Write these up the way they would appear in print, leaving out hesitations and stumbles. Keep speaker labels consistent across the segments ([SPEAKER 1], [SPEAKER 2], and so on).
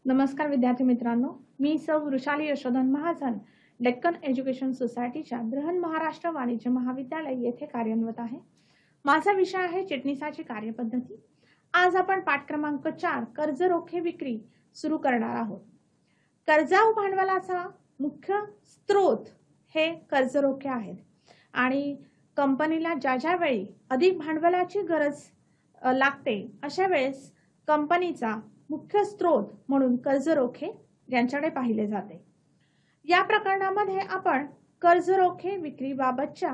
[SPEAKER 1] नमस्कार विद्यार्थी मित्रांनो, मी सौ वृषाली यशोधन महाजन डेक्कन एज्युकेशन सोसायटीच्या बृहन महाराष्ट्र वाणिज्य महाविद्यालय येथे कार्यरत आहे. माझा विषय आहे चिटणीसाची कार्यपद्धती. आज आपण पाठ क्रमांक 4 कर्ज रोखे विक्री सुरू करणार आहोत. कर्जाऊ भांडवलाचा मुख्य स्रोत हे कर्ज रोखे आहेत आणि कंपनीला ज्या वेळी अधिक भांडवलाची गरज लागते अशा वेळेस कंपनीचा मुख्य स्रोत म्हणून कर्ज रोखे यांच्याकडे पाहिले जाते. या प्रकरणामध्ये आपण कर्ज रोखे विक्रीबाबतच्या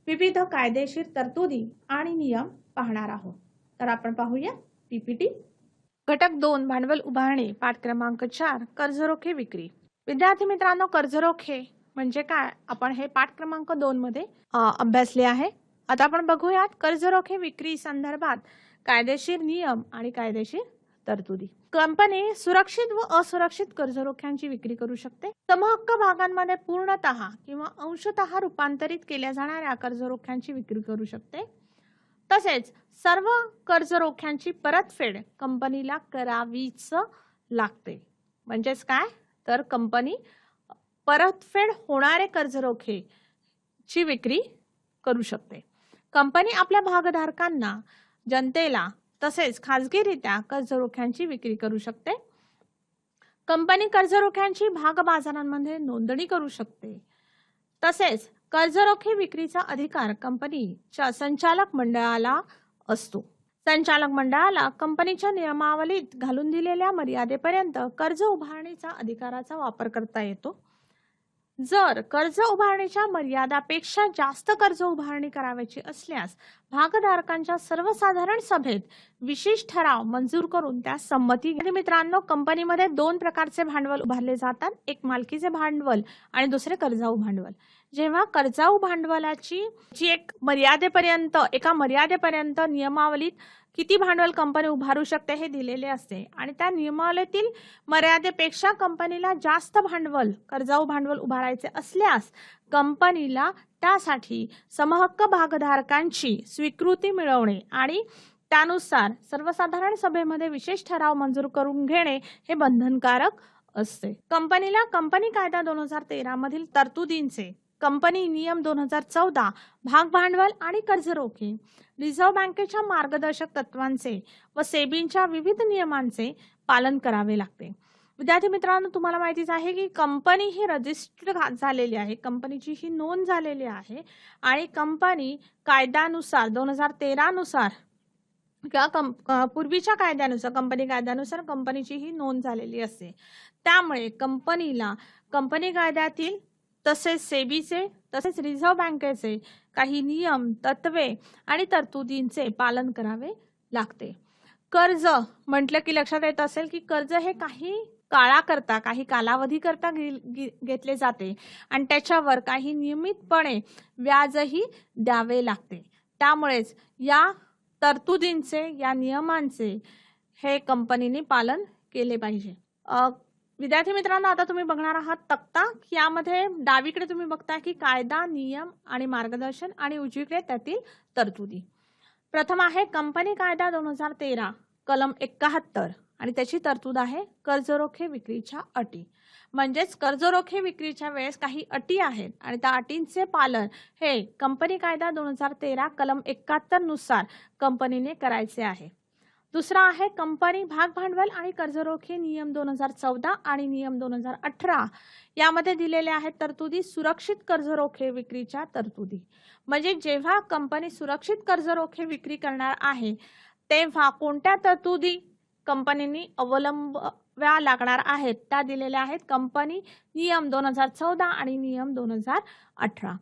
[SPEAKER 1] विविध कायदेशीर तरतुदी आणि नियम पाहणार आहोत. तर आपण पाहूया पीपीटी. घटक 2 भांडवल उभारणी पाठ क्रमांक 4 कर्ज रोखे विक्री. विद्यार्थी मित्रांनो, कर्ज रोखे म्हणजे काय आपण हे पाठ क्रमांक 2 मध्ये अभ्यासले आहे. आता आपण बघूयात कर्ज रोखे विक्री संदर्भात कायदेशीर नियम आणि कायदेशीर तरतुदी. कंपनी सुरक्षित व असुरक्षित कर्ज रोख्यांची विक्री करू शकते. समहक्क भागांमध्ये पूर्णतः किंवा अंशतः रूपांतरित केल्या जाणाऱ्या कर्ज रोख्यांची विक्री करू शकते. तसेच सर्व कर्ज रोख्यांची परतफेड कंपनीला करावीच लागते. म्हणजेच काय तर कंपनी परतफेड होणारे कर्ज रोखे ची विक्री करू शकते. कंपनी आपल्या भागधारकांना, जनतेला तसेच खाजगीरित्या कर्ज रोख्यांची विक्री करू शकते. कंपनी कर्ज रोख्यांची भाग बाजारांमध्ये नोंदणी करू शकते. तसेच कर्ज रोखे विक्रीचा अधिकार कंपनीच्या संचालक मंडळाला असतो. संचालक मंडळाला कंपनीच्या नियमावलीत घालून दिलेल्या मर्यादेपर्यंत कर्ज उभारणीचा अधिकाराचा वापर करता येतो. जर कर्ज उभारणीच्या मर्यादापेक्षा जास्त कर्ज उभारणी करायची असल्यास भागधारकांच्या सर्वसाधारण सभेत विशेष ठराव मंजूर करून त्यास संमती. मित्रांनो, कंपनीमध्ये 2 प्रकारचे भांडवल उभारले जातात. एक मालकीचे भांडवल आणि दुसरे कर्जाऊ भांडवल. जेव्हा कर्जाऊ भांडवलाची एका मर्यादेपर्यंत नियमावलीत किती भांडवल कंपनी उभारू शकते हे दिलेले असते आणि त्या नियमावलीतील मर्यादेपेक्षा कंपनीला जास्त भांडवल, कर्जाऊ भांडवल उभारायचे असल्यास कंपनीला त्यासाठी समहक्क भागधारकांची स्वीकृती मिळवणे आणि त्यानुसार सर्वसाधारण सभेमध्ये विशेष ठराव मंजूर करून घेणे हे बंधनकारक असते. कंपनीला कंपनी कायदा 2013 मधील तरतुदींचे, कंपनी नियम 2014, भाग भांडवल आणि कर्ज रोखे, रिझर्व्ह बँकेच्या मार्गदर्शक तत्वांचे व सेबीच्या विविध नियमांचे पालन करावे लागते. विद्यार्थी मित्रांनो, तुम्हाला माहितीच आहे की कंपनी ही रजिस्टर्ड झालेली आहे, कंपनीची ही नोंद झालेली आहे आणि कंपनी कायद्यानुसार 2013 नुसार किंवा पूर्वीच्या कायद्यानुसार, कंपनी कायद्यानुसार कंपनीची ही नोंद झालेली असते. त्यामुळे कंपनीला कंपनी कायद्यातील तसेच सेबीचे तसेच रिझर्व्ह बँकेचे काही नियम, तत्वे आणि तरतुदींचे पालन करावे लागते. कर्ज म्हटलं की लक्षात येत असेल की कर्ज हे काही काळाकरता, काही कालावधीकरता घेतले जाते आणि त्याच्यावर काही नियमितपणे व्याजही द्यावे लागते. त्यामुळेच या तरतुदींचे, या नियमांचे हे कंपनीने पालन केले पाहिजे. विद्यार्थी मित्रांनो, आता तुम्ही बघणार आहात तक्ता. यामध्ये डावीकडे तुम्ही बघता की कायदा, नियम आणि मार्गदर्शन आणि उजवीकडे त्यातील तरतुदी. प्रथम आहे कंपनी कायदा 2013 कलम 71 आणि त्याची तरतूद आहे कर्ज रोखे विक्रीच्या अटी. म्हणजेच कर्ज रोखे विक्रीच्या वेळेस काही अटी आहेत आणि त्या अटींचे पालन हे कंपनी कायदा 2013 कलम 71 नुसार कंपनीने करायचे आहे. दुसरा आहे कंपनी भाग भांडवल आणि कर्ज रोखे नियम 2014 आणि नियम 2018. यामध्ये दिलेले आहेत तरतुदी सुरक्षित कर्ज रोखे विक्रीच्या तरतुदी. म्हणजे जेव्हा कंपनी सुरक्षित कर्ज रोखे विक्री करणार आहे तेव्हा कोणत्या तरतुदी कंपनीने अवलंबाव्या लागणार आहेत त्या दिलेल्या आहेत. कंपनी नियम 2014 आणि नियम 2018.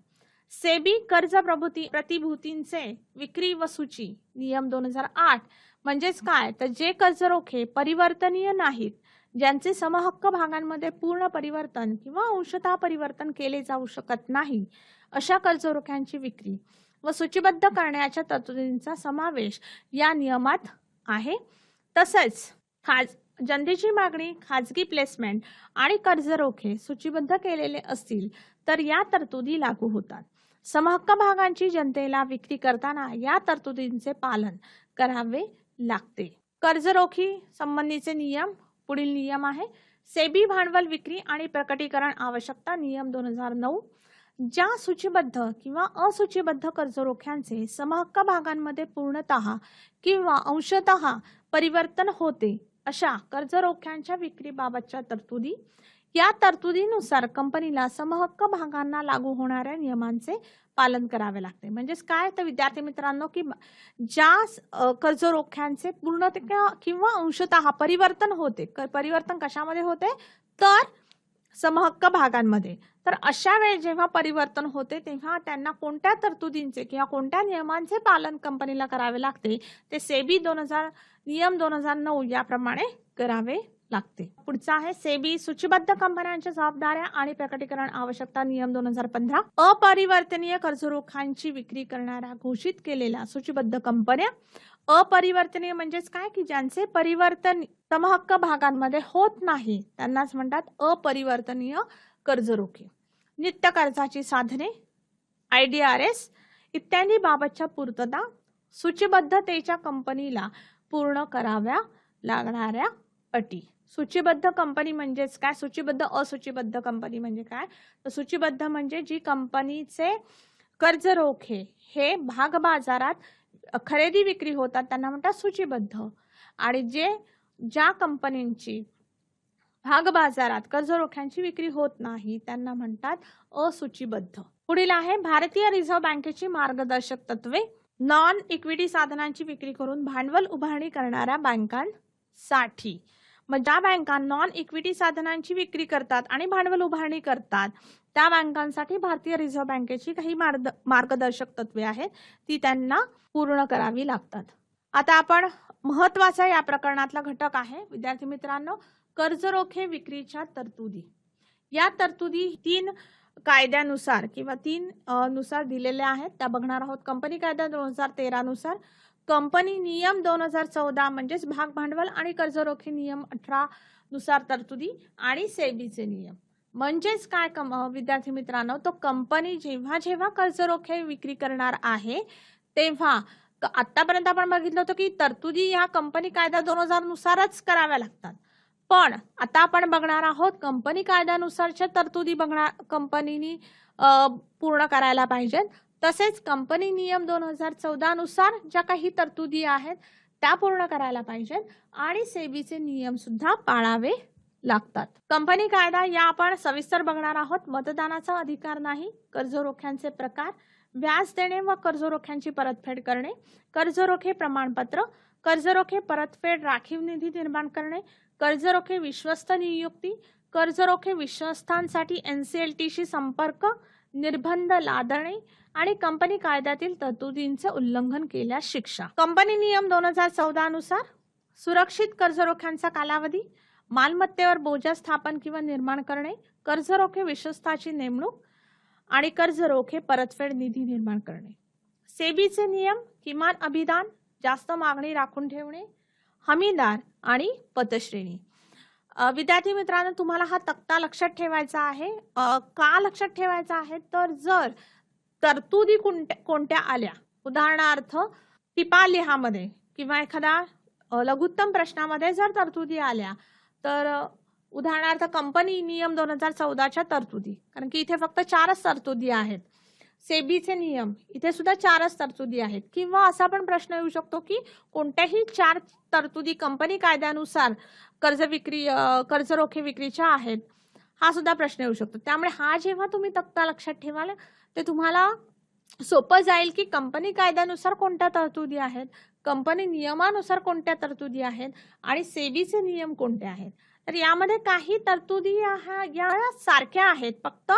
[SPEAKER 1] सेबी कर्ज प्रतिभूतींचे विक्री व सूची नियम 2008. म्हणजेच काय तर जे कर्ज रोखे परिवर्तनीय नाहीत, ज्यांचे समहक्क भागांमध्ये पूर्ण परिवर्तन किंवा अंशतः परिवर्तन केले जाऊ शकत नाही, अशा कर्ज रोख्यांची विक्री व सूचीबद्ध करण्याच्या तरतुदींचा समावेश या नियमात आहे. तसेच जनतेची मागणी, खाजगी प्लेसमेंट आणि कर्ज रोखे सूचीबद्ध केलेले असतील तर या तरतुदी लागू होतात. समहक्क भागांची जनतेला विक्री करताना या तरतुदींचे पालन करावे लागते. कर्ज रोखी संबंधीचे नियम पुढील नियम आहे सेबी भांडवल विक्री आणि प्रकटीकरण आवश्यकता नियम 2009. ज्या सूचीबद्ध किंवा असूचीबद्ध कर्जरोख्यांचे समहक्क भागांमध्ये पूर्णतः किंवा अंशतः परिवर्तन होते अशा कर्जरोख्यांच्या विक्रीबाबतच्या तरतुदी, या तरतुदीनुसार कंपनीला समहक्क भागांना लागू होणाऱ्या नियमांचे पालन करावे लागते. म्हणजेच काय तर विद्यार्थी मित्रांनो की ज्या कर्जरोख्यांचे पूर्णतः किंवा अंशतः परिवर्तन होते, परिवर्तन कशामध्ये होते तर समहक्क भागांमध्ये, तर अशा वेळी जेव्हा परिवर्तन होते तेव्हा त्यांना कोणत्या तरतुदींचे किंवा कोणत्या नियमांचे पालन कंपनीला करावे लागते ते सेबी नियम 2009 याप्रमाणे करावे लागते. पुढचा आहे सेबी सूचीबद्ध कंपन्यांच्या जबाबदाऱ्या आणि प्रकटीकरण आवश्यकता नियम 2015. अपरिवर्तनीय कर्जरोख्यांची विक्री करणाऱ्या घोषित केलेल्या सूचीबद्ध कंपन्या, अपरिवर्तनीय म्हणजेच काय की ज्यांचे परिवर्तन समहक्क भागांमध्ये होत नाही त्यांनाच म्हणतात अपरिवर्तनीय कर्जरोखे. नित्य कर्जाची साधने IDRS इत्यादी बाबतच्या पूर्तता सूचीबद्धतेच्या कंपनीला पूर्ण कराव्या लागणाऱ्या अटी. सूचीबद्ध कंपनी म्हणजेच काय, सूचीबद्ध असूचीबद्ध कंपनी म्हणजे काय, तर सूचीबद्ध म्हणजे जी कंपनीचे कर्जरोखे हे भाग बाजारात खरेदी विक्री होतात त्यांना म्हणतात सूचीबद्ध, आणि ज्या कंपनींची भाग बाजारात कर्जरोख्यांची विक्री होत नाही त्यांना म्हणतात असूचीबद्ध. पुढील आहे भारतीय रिझर्व्ह बँकेची मार्गदर्शक तत्वे. नॉन इक्विटी साधनांची विक्री करून भांडवल उभारणी करणाऱ्या बँकांसाठी, मग ज्या बँका नॉन इक्विटी साधनांची विक्री करतात आणि भांडवल उभारणी करतात त्या बँकांसाठी भारतीय रिझर्व्ह बँकेची काही मार्गदर्शक तत्वे आहेत ती त्यांना पूर्ण करावी लागतात. आता आपण महत्वाचा या प्रकरणातला घटक आहे विद्यार्थी मित्रांनो कर्जरोखे विक्रीच्या तरतुदी. या तरतुदी 3 कायद्यानुसार किंवा 3 नुसार दिलेल्या आहेत त्या बघणार आहोत. कंपनी कायदा 2013 नुसार, कंपनी नियम 2014 म्हणजेच भाग भांडवल आणि कर्जरोखे नियम 18 नुसार तरतुदी, आणि सेबीचे नियम. म्हणजेच काय विद्यार्थी मित्रांनो तो कंपनी जेव्हा जेव्हा कर्जरोखे विक्री करणार आहे तेव्हा आतापर्यंत आपण बघितलं होतं की तरतुदी या कंपनी कायदा 2000 नुसारच कराव्या लागतात, पण आता आपण बघणार आहोत कंपनी कायद्यानुसारच्या तरतुदी कंपनीनी पूर्ण करायला पाहिजेत. तसेच कंपनी नियम 2014 नुसार ज्या काही तरतुदी आहेत त्या पूर्ण करायला पाहिजेत आणि सेबीचे नियम सुद्धा पाळावे लागतात. कंपनी कायदा या आपण सविस्तर बघणार आहोत. मतदानाचा अधिकार नाही, कर्जरोख्यांचे प्रकार, व्याज देणे व कर्जरोख्यांची परतफेड करणे, कर्जरोखे प्रमाणपत्र, कर्जरोखे परतफेड राखीव निधी निर्माण करणे, कर्जरोखे विश्वस्त नियुक्ती, कर्जरोखे विश्वस्तांसाठी NCLTशी संपर्क, निर्बंध लादणे आणि कंपनी कायद्यातील तरतुदींचे उल्लंघन केल्यास शिक्षा. कंपनी नियम 2014 नुसार सुरक्षित कर्जरोख्यांचा कालावधी, मालमत्तेवर बोजा स्थापन किंवा निर्माण करणे, कर्जरोखे विश्वस्ताची नेमणूक आणि कर्जरोखे परतफेड निधी निर्माण करणे. सेबीचे नियम किमान अभिदान, जास्त मागणी राखून ठेवणे, हमीदार आणि पतश्रेणी. विद्यार्थी मित्रांनो तुम्हाला हा तक्ता लक्षात ठेवायचा आहे. का लक्षात ठेवायचा आहे तर जर तरतुदी कोणत्या आल्या, उदाहरणार्थ टिपालेहामध्ये किंवा एखादा लघुत्तम प्रश्नामध्ये जर तरतुदी आल्या तर उदाहरणार्थ कंपनी नियम 2014च्या तरतुदी, कारण की इथे फक्त 4च तरतुदी आहेत. सेबीचे नियम इथे सुद्धा 4च तरतुदी आहेत, किंवा असा पण प्रश्न येऊ शकतो की कोणत्याही 4 तरतुदी कंपनी कायद्यानुसार कर्जरोखे विक्रीच्या आहेत, हा सुद्धा प्रश्न येऊ शकतो. त्यामुळे हा जेव्हा तुम्ही तक्ता लक्षात ठेवाल ते तुम्हाला सोपं जाईल की कंपनी कायद्यानुसार कोणत्या तरतुदी आहेत, कंपनी नियमानुसार कोणत्या तरतुदी आहेत आणि सेबीचे नियम कोणते आहेत. तर यामध्ये काही तरतुदी या सारख्या आहेत, फक्त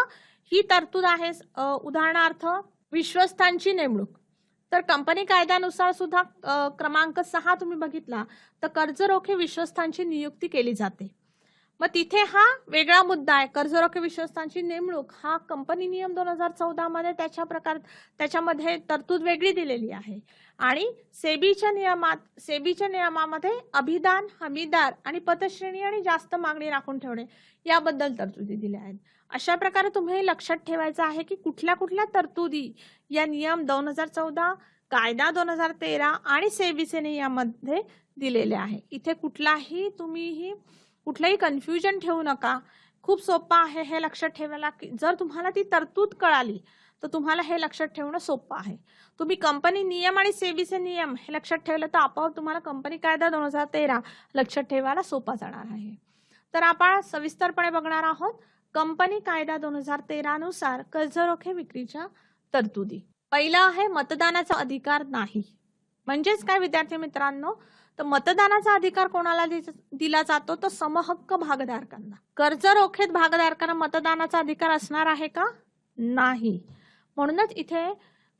[SPEAKER 1] ही तरतूद आहे उदाहरणार्थ विश्वस्तांची नेमणूक. तर कंपनी कायद्यानुसार सुद्धा क्रमांक 6 तुम्ही बघितला तर कर्जरोखे विश्वस्तांची नियुक्ती केली जाते. मग तिथे हा वेगळा मुद्दा आहे. कर्जरोखे विश्वस्तांची नेमणूक हा कंपनी नियम 2014 मध्ये त्याच्यामध्ये तरतूद वेगळी दिलेली आहे, आणि सेबीच्या नियमामध्ये अभिदान, हमीदार आणि पतश्रेणी आणि जास्त मागणी राखून ठेवणे याबद्दल तरतुदी दिल्या आहेत. अशा प्रकारे तुम्ही लक्षात ठेवायचं आहे की कुठल्या तरतुदी या नियम 2014, कायदा 2013 आणि सेबीचे नियमामध्ये दिलेले आहे. इथे कुठलाही तुम्ही कुठलंही कन्फ्युजन ठेवू नका. खूप सोपं आहे हे लक्षात ठेवायला. जर तुम्हाला ती तरतूद कळाली तर तुम्हाला हे लक्षात ठेवणं सोपं आहे. तुम्ही कंपनी नियम आणि सेबीचे नियम हे लक्षात ठेवलं तर आपोआप तुम्हाला कंपनी कायदा 2013 लक्षात ठेवायला सोपा जाणार आहे. तर आपण सविस्तरपणे बघणार आहोत कंपनी कायदा 2013 नुसार कर्जरोखे विक्रीच्या तरतुदी. पहिला आहे मतदानाचा अधिकार नाही. म्हणजेच काय विद्यार्थी मित्रांनो, तर मतदानाचा अधिकार कोणाला दिला जातो तर समहक्क भागधारकांना. कर्जरोखेत भागधारकांना मतदानाचा अधिकार असणार आहे का? नाही. म्हणूनच इथे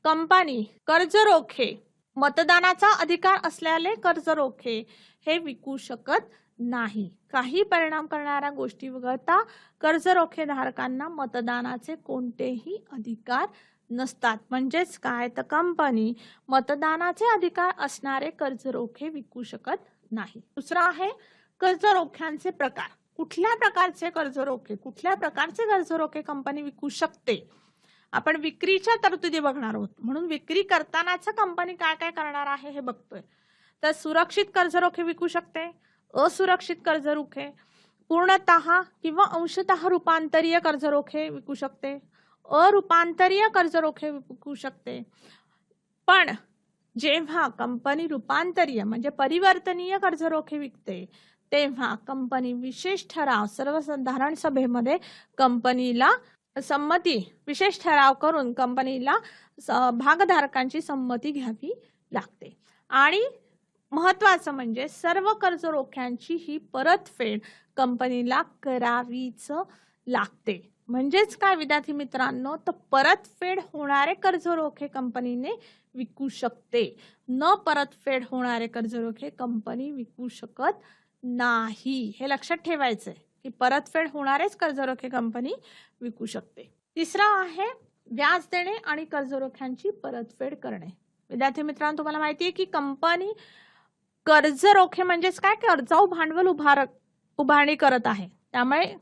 [SPEAKER 1] कंपनी कर्जरोखे मतदानाचा अधिकार असलेले कर्जरोखे हे विकू शकत नाही. काही परिणाम करणाऱ्या गोष्टी वगळता कर्जरोखे धारकांना मतदानाचे कोणतेही अधिकार नसतात. म्हणजेच काय तर कंपनी मतदानाचे अधिकार असणारे कर्जरोखे विकू शकत नाही. दुसरा आहे कर्जरोख्यांचे प्रकार. कुठल्या प्रकारचे कर्जरोखे कंपनी विकू शकते. आपण विक्रीच्या तरतुदी बघणार आहोत. म्हणून विक्री करतानाच कंपनी काय काय करणार आहे हे बघतोय. तर सुरक्षित कर्जरोखे विकू शकते, असुरक्षित कर्जरोखे, पूर्णतः किंवा अंशतः रूपांतरीय कर्जरोखे विकू शकते, अरूपांतरीय कर्जरोखे विकू शकते. पण जेव्हा कंपनी रूपांतरीय म्हणजे परिवर्तनीय कर्जरोखे विकते तेव्हा कंपनी विशेष ठराव सर्वसाधारण सभेमध्ये कंपनीला विशेष ठराव करून कंपनीला भागधारकांची संमती घ्यावी लागते. आणि महत्वाचं म्हणजे सर्व कर्जरोख्यांची ही परतफेड कंपनीला करावीच लागते. म्हणजेच काय विद्यार्थी मित्रांनो, तर परतफेड होणारे कर्जरोखे कंपनीने विकू शकते. न परतफेड होणारे कर्जरोखे कंपनी विकू शकत नाही. हे लक्षात ठेवायचंय की परतफेड होणारेच कर्जरोखे कंपनी विकू शकते. तिसरा आहे व्याज देणे आणि कर्जरोख्यांची परतफेड करणे. विद्यार्थी मित्रांनो, तुम्हाला माहिती आहे की कंपनी कर्जरोखे म्हणजेच काय, कर्जाऊ भांडवल उभारणी करत आहे. त्यामुळे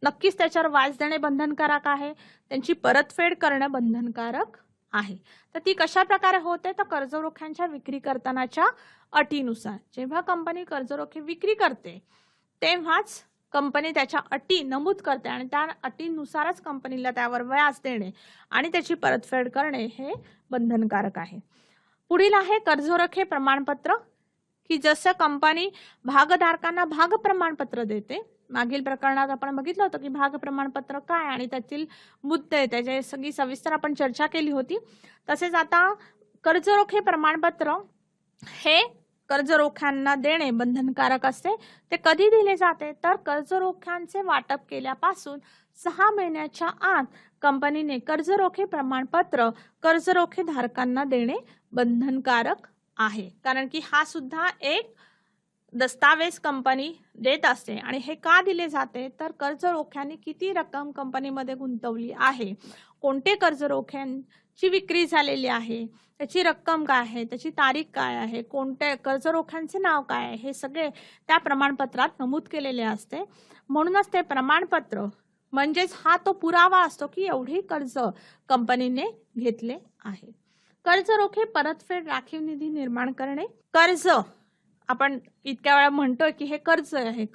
[SPEAKER 1] नक्कीच त्याच्यावर व्याज देणे बंधनकारक आहे, त्यांची परतफेड करणं बंधनकारक आहे. तर ती कशा प्रकारे होते तर कर्जरोख्यांच्या विक्री करतानाच्या अटीनुसार. जेव्हा कंपनी कर्जरोखे विक्री करते तेव्हाच कंपनी त्याच्या अटी नमूद करते आणि त्या अटीनुसारच कंपनीला त्यावर व्याज देणे आणि त्याची परतफेड करणे हे बंधनकारक आहे. पुढील आहे कर्जरोखे प्रमाणपत्र, की जसं कंपनी भागधारकांना भाग प्रमाणपत्र देते. मागील प्रकरणात आपण बघितलं होतं की भाग प्रमाणपत्र काय आणि त्यातील मुद्दे त्याची सगळी सविस्तर आपण चर्चा केली होती. तसेच आता कर्जरोखे प्रमाणपत्र हे कर्जरोख्यांना देणे बंधनकारक असते. ते कधी दिले जाते तर कर्जरोख्यांचे वाटप केल्यापासून 6 महिन्याच्या आत कंपनीने कर्जरोखे प्रमाणपत्र कर्जरोखे धारकांना देणे बंधनकारक आहे. कारण की हा सुद्धा एक दस्तावेज कंपनी देत असते. आणि हे का दिले जाते तर कर्जरोख्यांनी किती रक्कम कंपनीमध्ये गुंतवली आहे, कोणते कर्जरोख्यांची विक्री झालेली आहे, त्याची रक्कम काय आहे, त्याची तारीख काय आहे, कोणत्या कर्जरोख्यांचे नाव काय आहे, हे सगळे त्या प्रमाणपत्रात नमूद केलेले असते. म्हणूनच ते प्रमाणपत्र म्हणजेच हा तो पुरावा असतो की एवढी कर्ज कंपनीने घेतले आहे. कर्जरोखे परतफेड राखीव निधी निर्माण करणे. कर्ज आपण इतक्या वेळा म्हणतोय की हे कर्ज आहे,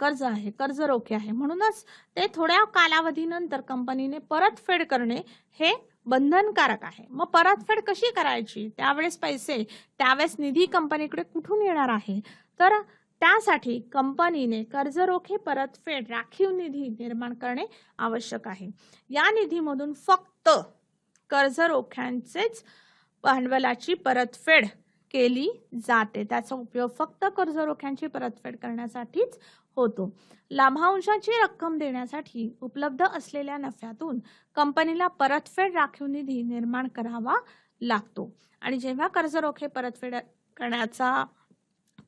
[SPEAKER 1] कर्जरोखे आहे, म्हणूनच ते थोड्या कालावधीनंतर कंपनीने परतफेड करणे हे बंधनकारक आहे. मग परतफेड कशी करायची, त्यावेळेस निधी कंपनीकडे कुठून येणार आहे, तर त्यासाठी कंपनीने कर्जरोखे परतफेड राखीव निधी निर्माण करणे आवश्यक आहे. या निधीमधून फक्त कर्जरोख्यांचेच भांडवलाची परतफेड केली जाते. त्याचा उपयोग फक्त कर्जरोख्यांची परतफेड करण्यासाठीच होतो. लाभांशाची रक्कम देण्यासाठी उपलब्ध असलेल्या नफ्यातून कंपनीला परतफेड राखीव निधी निर्माण करावा लागतो. आणि जेव्हा कर्जरोखे परतफेड करण्याचा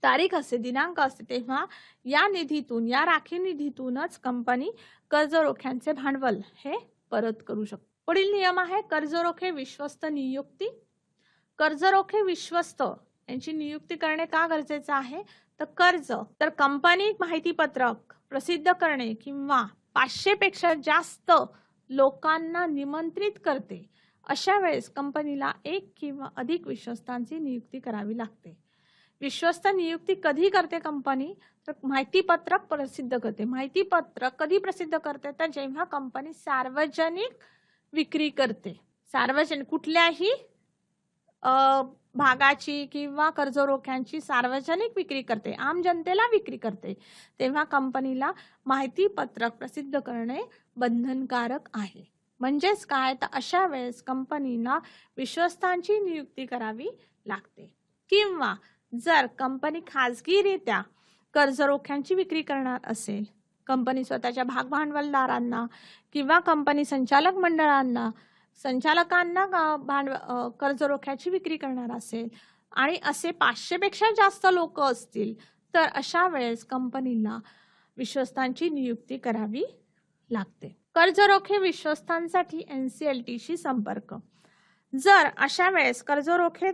[SPEAKER 1] तारीख असते, दिनांक असते, तेव्हा या राखीव निधीतूनच कंपनी कर्जरोख्यांचे भांडवल हे परत करू शकते. पुढील नियम आहे कर्जरोखे विश्वस्त नियुक्ती. कर्जरोखे विश्वस्त यांची नियुक्ती करणे का गरजेचं आहे तर कंपनी माहितीपत्रक प्रसिद्ध करणे किंवा 500 पेक्षा जास्त लोकांना निमंत्रित करते. अशा वेळेस कंपनीला एक किंवा अधिक विश्वस्तांची नियुक्ती करावी लागते. विश्वस्त नियुक्ती कधी करते कंपनी माहितीपत्रक प्रसिद्ध करते. माहितीपत्रक कधी प्रसिद्ध करते? तर जेव्हा कंपनी सार्वजनिक विक्री करते. सार्वजनिक कुठल्याही भागाची किंवा कर्जरोख्यांची सार्वजनिक विक्री करते, आम जनतेला विक्री करते, तेव्हा कंपनीला माहितीपत्रक प्रसिद्ध करणे बंधनकारक आहे. म्हणजेच काय, तर अशा वेळेस कंपनीला विश्वस्तांची नियुक्ती करावी लागते. किंवा जर कंपनी खाजगीरित्या कर्जरोख्यांची विक्री करणार असेल, कंपनी स्वतःच्या भागभांडवलदारांना किंवा कंपनी संचालक मंडळांना संचालकांना कर्जरोख्याची विक्री करणार असेल आणि असे 500 पेक्षा जास्त लोक असतील, तर अशा वेळेस कंपनीला विश्वस्तांची नियुक्ती करावी लागते. कर्जरोखे विश्वस्तांसाठी NCLTशी संपर्क. जर अशा वेळेस कर्जरोखे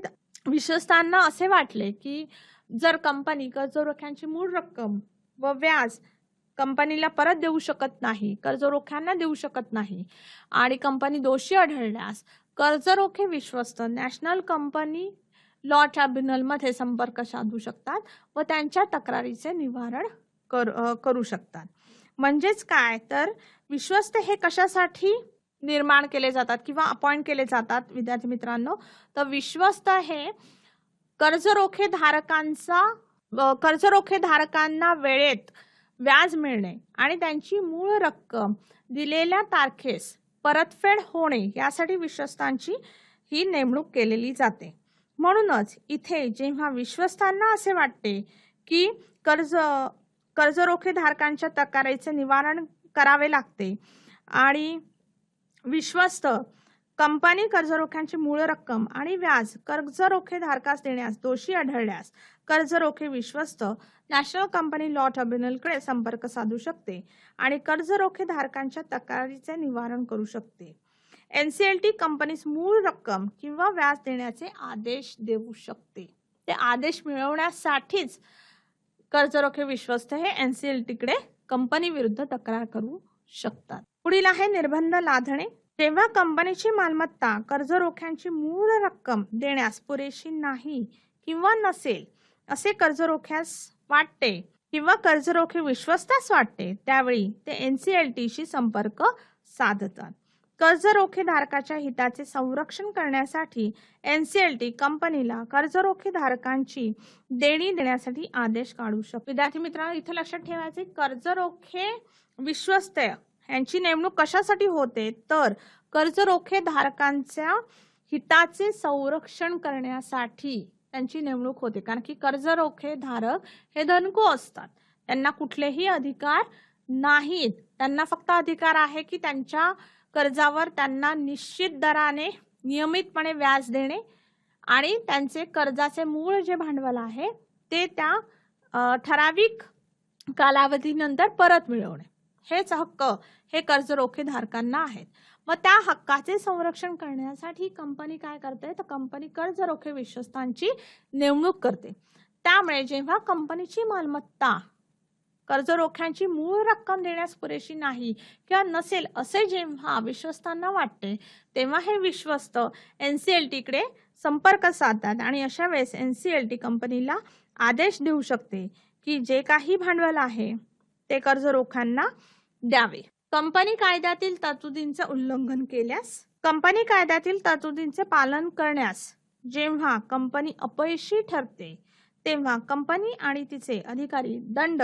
[SPEAKER 1] विश्वस्तांना असे वाटले की जर कंपनी कर्जरोख्यांची मूळ रक्कम व व्याज कंपनीला परत देऊ शकत नाही, कर्जरोख्यांना देऊ शकत नाही आणि कंपनी दोषी आढळल्यास कर्जरोखे विश्वस्त नॅशनल कंपनी लॉ ट्रिब्युनल मध्ये संपर्क साधू शकतात व त्यांच्या तक्रारीचे निवारण करू शकतात. म्हणजेच काय, तर विश्वस्त हे कशासाठी निर्माण केले जातात किंवा अपॉइंट केले जातात विद्यार्थी मित्रांनो? तर विश्वस्त हे कर्जरोखे धारकांना वेळेत व्याज मिळणे आणि त्यांची मूळ रक्कम दिलेल्या तारखेस परतफेड होणे यासाठी विश्वस्तांची ही नेमणूक केलेली जाते. म्हणूनच इथे जेव्हा विश्वस्तांना असे वाटते की कर्जरोखे धारकांच्या तक्रारीचे निवारण करावे लागते आणि विश्वस्त कंपनी कर्जरोख्यांची मूळ रक्कम आणि व्याज कर्जरोखे धारकास देण्यास दोषी आढळल्यास कर्जरोखे विश्वस्त नॅशनल कंपनी लॉ ट्रिब्युनलकडे संपर्क साधू शकते आणि कर्जरोखे धारकांच्या तक्रारीचे निवारण करू शकते. NCLT कंपनीस मूळ रक्कम किंवा व्याज देण्याचे आदेश देऊ शकते. ते आदेश मिळवण्यासाठीच कर्जरोखे विश्वस्त हे NCLT कडे कंपनी विरुद्ध तक्रार करू शकतात. पुढील आहे निर्बंध लादणे. जेव्हा कंपनीची मालमत्ता कर्जरोख्यांची मूळ रक्कम देण्यास पुरेशी नाही किंवा नसेल असे कर्जरोख्यास वाटते किंवा कर्जरोखे विश्वस्तास वाटते, त्यावेळी ते NCLTशी संपर्क साधतात. कर्जरोखे धारकाच्या हिताचे संरक्षण करण्यासाठी NCLT कंपनीला कर्जरोखे धारकांची देणी देण्यासाठी आदेश काढू शकते. विद्यार्थी मित्रांनो, इथे लक्षात ठेवायचे, कर्जरोखे विश्वस्त यांची नेमणूक कशासाठी होते, तर कर्जरोखे धारकांच्या हिताचे संरक्षण करण्यासाठी त्यांची नेमणूक होते. कारण की कर्जरोखे धारक हे धनको असतात, त्यांना कुठलेही अधिकार नाहीत. त्यांना फक्त अधिकार आहे की त्यांच्या कर्जावर त्यांना निश्चित दराने नियमितपणे व्याज देणे आणि त्यांचे कर्जाचे मूळ जे भांडवल आहे ते त्या ठराविक कालावधीनंतर परत मिळवणे, हेच हक्क हे कर्जरोखे धारकांना आहेत. मग त्या हक्काचे संरक्षण करण्यासाठी कंपनी काय करते, तर कंपनी कर्जरोखे विश्वस्तांची नेमणूक करते. त्यामुळे जेव्हा कंपनीची मालमत्ता कर्जरोख्यांची मूळ रक्कम देण्यास पुरेशी नाही किंवा नसेल असे जेव्हा विश्वस्तांना वाटते, तेव्हा हे विश्वस्त NCLT कडे संपर्क साधतात आणि अशा वेळेस NCLT कंपनीला आदेश देऊ शकते की जे काही भांडवल आहे ते कर्जरोख्यांना द्यावे. कंपनी कायद्यातील तरतुदींचे उल्लंघन केल्यास, कंपनी कायद्यातील तरतुदींचे पालन करण्यास जेव्हा कंपनी अपयशी ठरते, तेव्हा कंपनी आणि तिचे अधिकारी दंड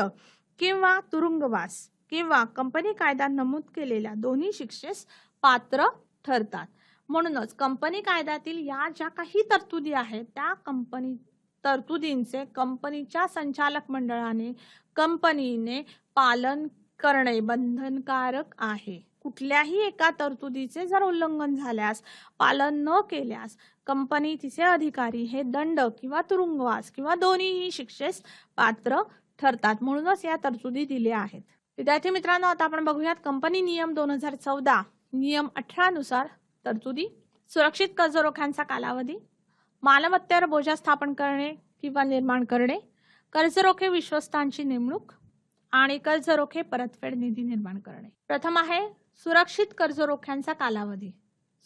[SPEAKER 1] किंवा तुरुंगवास किंवा कंपनी कायदा नमूद केलेल्या दोन्ही शिक्षेस पात्र ठरतात. म्हणूनच कंपनी कायद्यातील या ज्या काही तरतुदी आहेत त्या तरतुदींचे कंपनीच्या संचालक मंडळाने कंपनीने पालन करणे बंधनकारक आहे. कुठल्याही एका तरतुदीचे जर उल्लंघन झाल्यास, पालन न केल्यास कंपनी तिचे अधिकारी हे दंड किंवा तुरुंगवास किंवा दोन्हीही शिक्षेस पात्र ठरतात. म्हणूनच या तरतुदी दिल्या आहेत. विद्यार्थी मित्रांनो, आता आपण बघूयात कंपनी नियम 2014 नियम 18 नुसार तरतुदी. सुरक्षित कर्जरोख्यांचा कालावधी, मालमत्तेवर बोजा स्थापन करणे किंवा निर्माण करणे, कर्जरोखे विश्वस्तांची नेमणूक आणि कर्जरोखे परतफेड निधी निर्माण करणे. प्रथम आहे सुरक्षित कर्जरोख्यांचा कालावधी.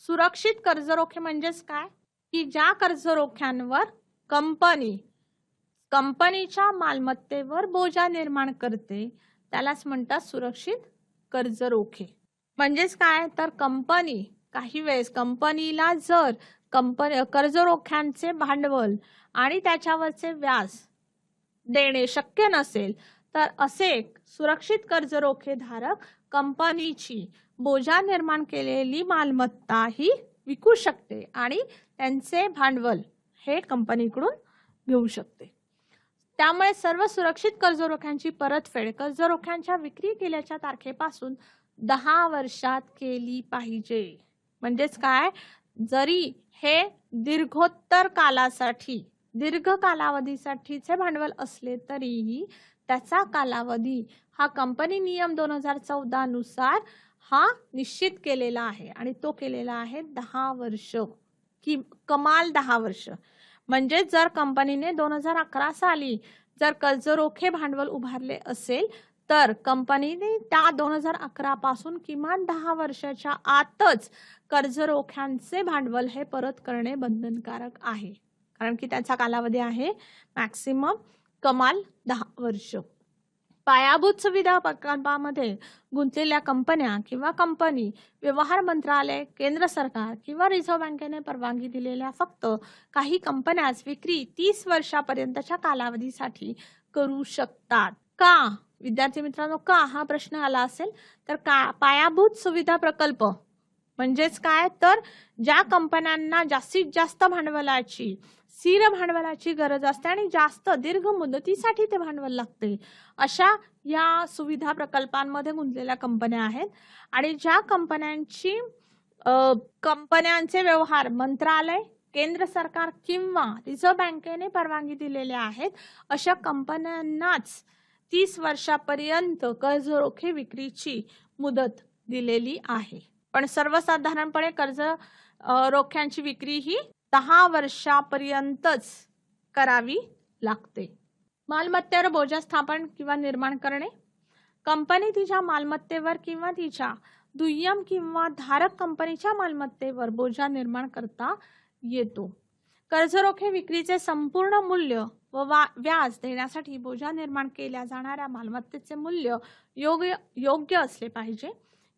[SPEAKER 1] सुरक्षित कर्जरोखे म्हणजेच काय, की ज्या कर्जरोख्यांवर कंपनी कंपनीच्या मालमत्तेवर बोजा निर्माण करते त्यालाच म्हणतात सुरक्षित कर्ज रोखे. म्हणजेच काय तर कंपनी काही वेळेस कंपनीला जर कर्ज रोख्यांचे भांडवल आणि त्याच्यावरचे व्याज देणे शक्य नसेल तर असे सुरक्षित कर्ज रोखे धारक कंपनीची बोजा निर्माण केलेली मालमत्ता ही विकू शकते आणि त्यांचे भांडवल हे कंपनीकडून घेऊ शकते. त्यामुळे सर्व सुरक्षित कर्ज रोख्यांची परतफेड कर्ज रोख्यांच्या विक्री केल्याच्या तारखेपासून 10 वर्षात केली पाहिजे. म्हणजेच काय जरी हे दीर्घोत्तर कालासाठी दीर्घ कालावधीसाठीचे भांडवल असले तरीही त्याचा कालावधी हा कंपनी नियम 2014 नुसार हा निश्चित केलेला आहे आणि तो केलेला आहे 10 वर्ष की कमाल 10 वर्ष. म्हणजे जर कंपनीने 2011 साली जर कर्ज रोखे भांडवल उभारले असेल तर कंपनीने त्या 2011 पासून किमान 10 वर्षाच्या आतच कर्ज रोख्यांचे भांडवल हे परत करणे बंधनकारक आहे. कारण की त्याचा कालावधी आहे मॅक्सिमम कमाल 10 वर्ष. पायाभूत सुविधा प्रकल्पामध्ये गुंतलेल्या कंपन्या किंवा कंपनी व्यवहार मंत्रालय, केंद्र सरकार किंवा रिझर्व्ह बँकेने परवानगी दिलेल्या फक्त काही कंपन्याच विक्री 30 वर्षापर्यंतच्या कालावधीसाठी करू शकतात. का विद्यार्थी मित्रांनो का हा प्रश्न आला असेल तर पायाभूत सुविधा प्रकल्प म्हणजेच काय तर ज्या कंपन्यांना जास्तीत जास्त भांडवलाची स्थिर भांडवलाची गरज असते आणि जास्त दीर्घ मुदतीसाठी ते भांडवल लागते अशा या सुविधा प्रकल्पांमध्ये गुंतलेल्या कंपन्या आहेत. आणि ज्या कंपन्यांचे व्यवहार मंत्रालय, केंद्र सरकार किंवा रिझर्व्ह बँकेने परवानगी दिलेल्या आहेत अशा कंपन्यांनाच 30 वर्षापर्यंत कर्ज रोखे विक्रीची मुदत दिलेली आहे. पण सर्वसाधारणपणे कर्ज रोख्यांची विक्री ही 10 वर्षापर्यंतच करावी लागते. मालमत्तेवर बोजा स्थापन किंवा निर्माण करणे. कंपनी तिच्या मालमत्तेवर किंवा तिच्या दुय्यम किंवा धारक कंपनीच्या मालमत्तेवर बोजा निर्माण करता येतो. कर्जरोखे विक्रीचे संपूर्ण मूल्य व व्याज देण्यासाठी बोजा निर्माण केल्या जाणाऱ्या मालमत्तेचे मूल्य योग्य असले पाहिजे.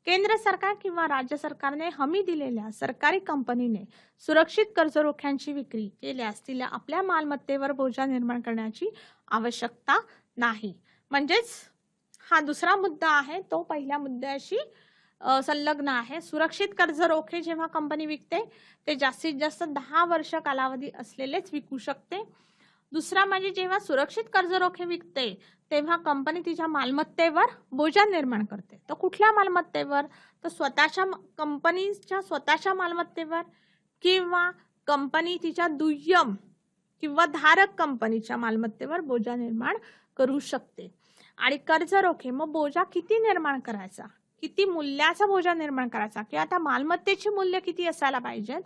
[SPEAKER 1] केंद्र सरकार किंवा राज्य सरकारने हमी दिलेल्या सरकारी कंपनीने सुरक्षित कर्जरोख्यांची विक्री केल्यास तिला आपल्या मालमत्तेवर बोजा निर्माण करण्याची आवश्यकता नाही. म्हणजेच हा दुसरा मुद्दा आहे तो पहिल्या मुद्द्याशी संलग्न आहे. सुरक्षित कर्ज रोखे जेव्हा कंपनी विकते ते जास्तीत जास्त 10 वर्ष कालावधी असलेलेच विकू शकते. दुसरा म्हणजे जेव्हा सुरक्षित कर्ज रोखे विकते तेव्हा कंपनी तिच्या मालमत्तेवर बोजा निर्माण करते. तर कुठल्या मालमत्तेवर तर कंपनीच्या स्वतःच्या मालमत्तेवर किंवा कंपनी तिच्या दुय्यम किंवा धारक कंपनीच्या मालमत्तेवर बोजा निर्माण करू शकते. आणि कर्ज रोखे मग बोजा किती निर्माण करायचा, किती मूल्याचा बोजा निर्माण करायचा किंवा त्या मालमत्तेचे मूल्य किती असायला पाहिजे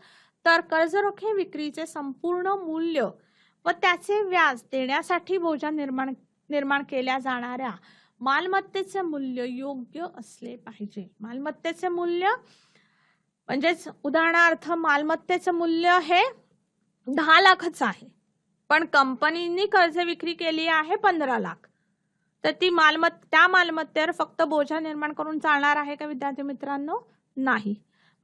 [SPEAKER 1] तर कर्ज रोखे विक्रीचे संपूर्ण मूल्य व त्याचे व्याज देण्यासाठी बोजा निर्माण केल्या जाणाऱ्या मालमत्तेचे मूल्य योग्य असले पाहिजे. मालमत्तेचे मूल्य म्हणजेच उदाहरणार्थ मालमत्तेचे मूल्य हे 10 लाखच आहे पण कंपनीने कर्ज विक्री केली आहे 15 लाख तर त्या मालमत्तेवर फक्त बोजा निर्माण करून चालणार आहे का विद्यार्थी मित्रांनो? नाही.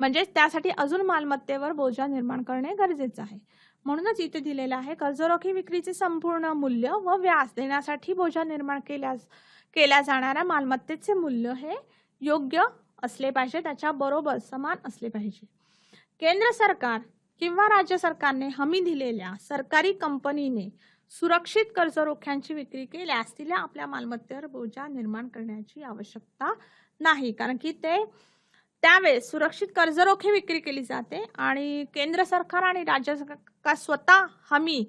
[SPEAKER 1] म्हणजे त्यासाठी अजून मालमत्तेवर बोजा निर्माण करणे गरजेचे आहे. म्हणूनच इथे दिलेलं आहे कर्जरोखे विक्रीचे संपूर्ण मूल्य व व्याज देण्यासाठी बोजा निर्माण केल्या जाणाऱ्या मालमत्तेचे मूल्य हे योग्य असले पाहिजे, त्याच्या बरोबर समान असले पाहिजे. केंद्र सरकार किंवा राज्य सरकारने हमी दिलेल्या सरकारी कंपनीने सुरक्षित कर्जरोख्यांची विक्री केल्यास तिला आपल्या मालमत्तेवर बोजा निर्माण करण्याची आवश्यकता नाही. कारण की त्यावेळेस सुरक्षित कर्जरोखे विक्री केली जाते आणि केंद्र सरकार आणि राज्य सरकार स्वतः हमी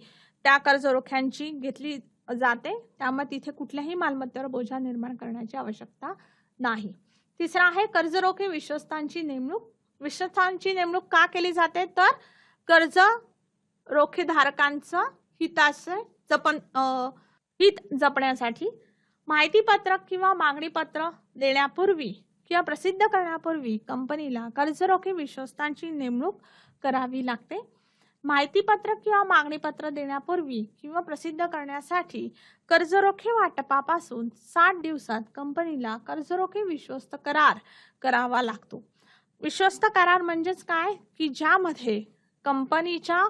[SPEAKER 1] त्या कर्जरोख्यांची घेतली जाते. त्यामुळे तिथे कुठल्याही मालमत्तेवर बोजा निर्माण करण्याची आवश्यकता नाही. तिसरा आहे कर्जरोखे विश्वस्तांची नेमणूक. विश्वस्तांची नेमणूक का केली जाते तर कर्ज रोखे धारकांचं हित जपण्यासाठी. माहिती पत्रक किंवा मागणी पत्र देण्यापूर्वी किंवा प्रसिद्ध करण्यापूर्वी कंपनीला कर्जरोखे विश्वस्तांची नेमणूक करावी लागते. माहितीपत्र किंवा मागणीपत्र देण्यापूर्वी किंवा प्रसिद्ध करण्यासाठी कर्जरोखे वाटपापासून 60 दिवसात कंपनीला कर्जरोखे विश्वस्त करार करावा लागतो. विश्वस्त करार म्हणजेच काय की ज्यामध्ये कंपनीच्या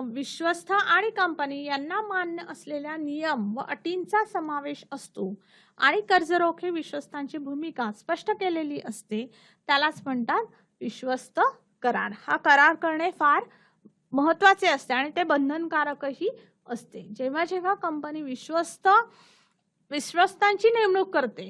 [SPEAKER 1] विश्वस्त आणि कंपनी यांना मान्य असलेल्या नियम व अटींचा समावेश असतो आणि कर्जरोखे विश्वस्तांची भूमिका स्पष्ट केलेली असते, त्यालाच म्हणतात विश्वस्त करार. हा करार करणे फार महत्त्वाचे असते आणि ते बंधनकारकही असते. जेव्हा जेव्हा कंपनी विश्वस्तांची नेमणूक करते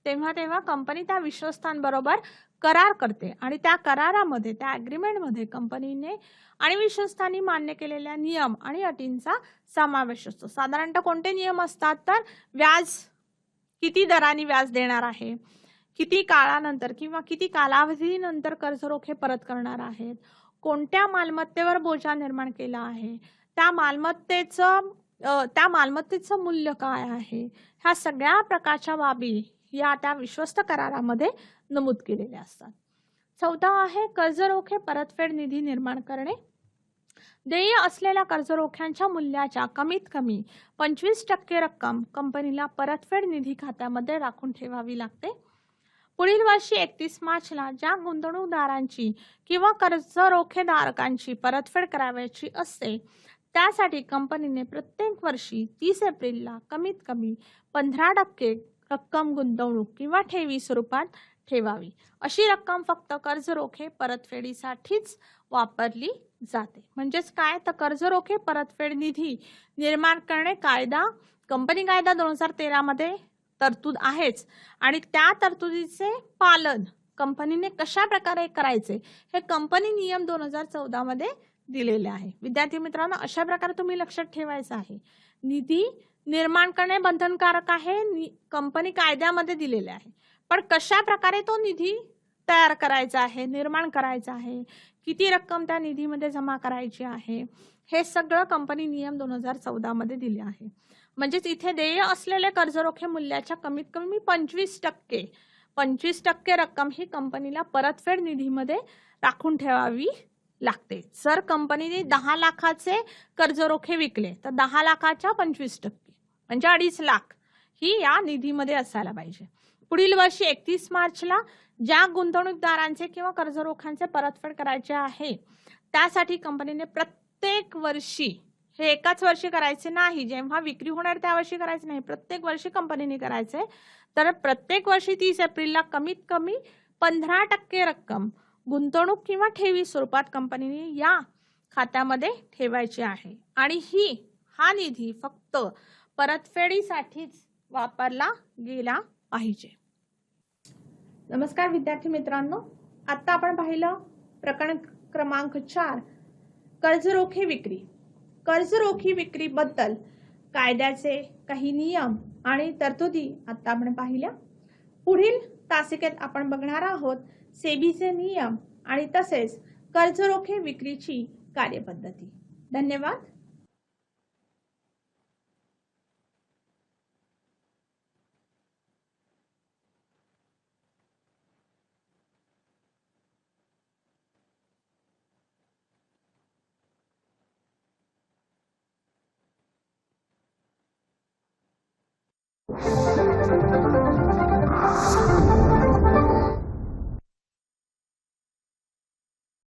[SPEAKER 1] तेव्हा कंपनी त्या विश्वस्तांबरोबर करार करते आणि त्या करारामध्ये त्या ॲग्रीमेंटमध्ये कंपनीने आणि विश्वस्तांनी मान्य केलेल्या नियम आणि अटींचा समावेश असतो. साधारणतः कोणते नियम असतात तर व्याज किती दराने व्याज देणार आहे, किती काळानंतर किंवा किती कालावधीनंतर कर्जरोखे परत करणार आहेत, कोणत्या मालमत्तेवर बोजा निर्माण केला आहे, त्या मालमत्तेचं मूल्य काय आहे, ह्या सगळ्या प्रकारच्या बाबी या त्या विश्वस्त करारामध्ये नमूद केलेल्या असतात. 14 आहे कर्जरोखे परतफेड निधी निर्माण करणे. देय असलेल्या कर्जरोख्यांच्या मूल्याच्या कमीत कमी 25% रक्कम कंपनीला परतफेड निधी खात्यामध्ये राखून ठेवावी लागते. पुढील वर्षी 31 मार्चला ज्या गुंतवणूकदारांची किंवा कर्जरोखेधारकांची परतफेड करावयाची असते त्यासाठी कंपनीने प्रत्येक वर्षी 30 एप्रिलला कमीत कमी 15% रक्कम गुंतवणूक किंवा ठेवी स्वरूपात ठेवावी. अशी रक्कम फक्त कर्जरोखे परतफेडीसाठीच वापरली जाते. म्हणजेच काय तर कर्जरोखे परतफेड निधी निर्माण करणे कंपनी कायदा 2013 मध्ये तरतूद आहेच आणि त्या तरतुदीचे पालन कंपनीने कशा प्रकारे करायचे हे कंपनी नियम 2014 मध्ये दिलेले आहे. विद्यार्थी मित्रांनो, अशा प्रकारे तुम्ही लक्षात ठेवायचं आहे. निधी निर्माण करणे बंधनकारक आहे, कंपनी कायद्यामध्ये दिलेले आहे, पण कशा प्रकारे तो निधी तयार करायचा आहे, निर्माण करायचा आहे, किती रक्कम त्या निधीमध्ये जमा करायची आहे, हे सगळं कंपनी नियम 2014 मध्ये दिले आहे. म्हणजेच इथे देय असलेले कर्जरोखे मूल्याच्या कमीत कमी 25% रक्कम ही कंपनीला परतफेड निधीमध्ये राखून ठेवावी लागते. जर कंपनीने 10 लाखाचे कर्जरोखे विकले तर 10 लाखाच्या 25% म्हणजे 2.5 लाख ही या निधीमध्ये असायला पाहिजे. पुढील वर्षी 31 मार्चला ज्या गुंतवणूकदारांचे किंवा कर्जरोख्यांचे परतफेड करायचे आहे त्यासाठी कंपनीने प्रत्येक वर्षी, हे एकाच वर्षी करायचे नाही, जेव्हा विक्री होणार त्या वर्षी करायचे नाही, प्रत्येक वर्षी कंपनीने करायचे. तर प्रत्येक वर्षी 30 एप्रिलला कमीत कमी 15% रक्कम गुंतवणूक किंवा ठेवी स्वरूपात कंपनीने या खात्यामध्ये ठेवायची आहे आणि हा निधी फक्त परतफेडीसाठीच वापरला गेला पाहिजे. नमस्कार विद्यार्थी मित्रांनो, आता आपण पाहिलं प्रकरण क्रमांक 4 कर्जरोखे विक्री. कर्जरोखे विक्री बद्दल कायद्याचे काही नियम आणि तरतुदी आता आपण पाहिल्या. पुढील तासिकेत आपण बघणार आहोत सेबीचे नियम आणि तसेच कर्जरोखे विक्रीची कार्यपद्धती. धन्यवाद.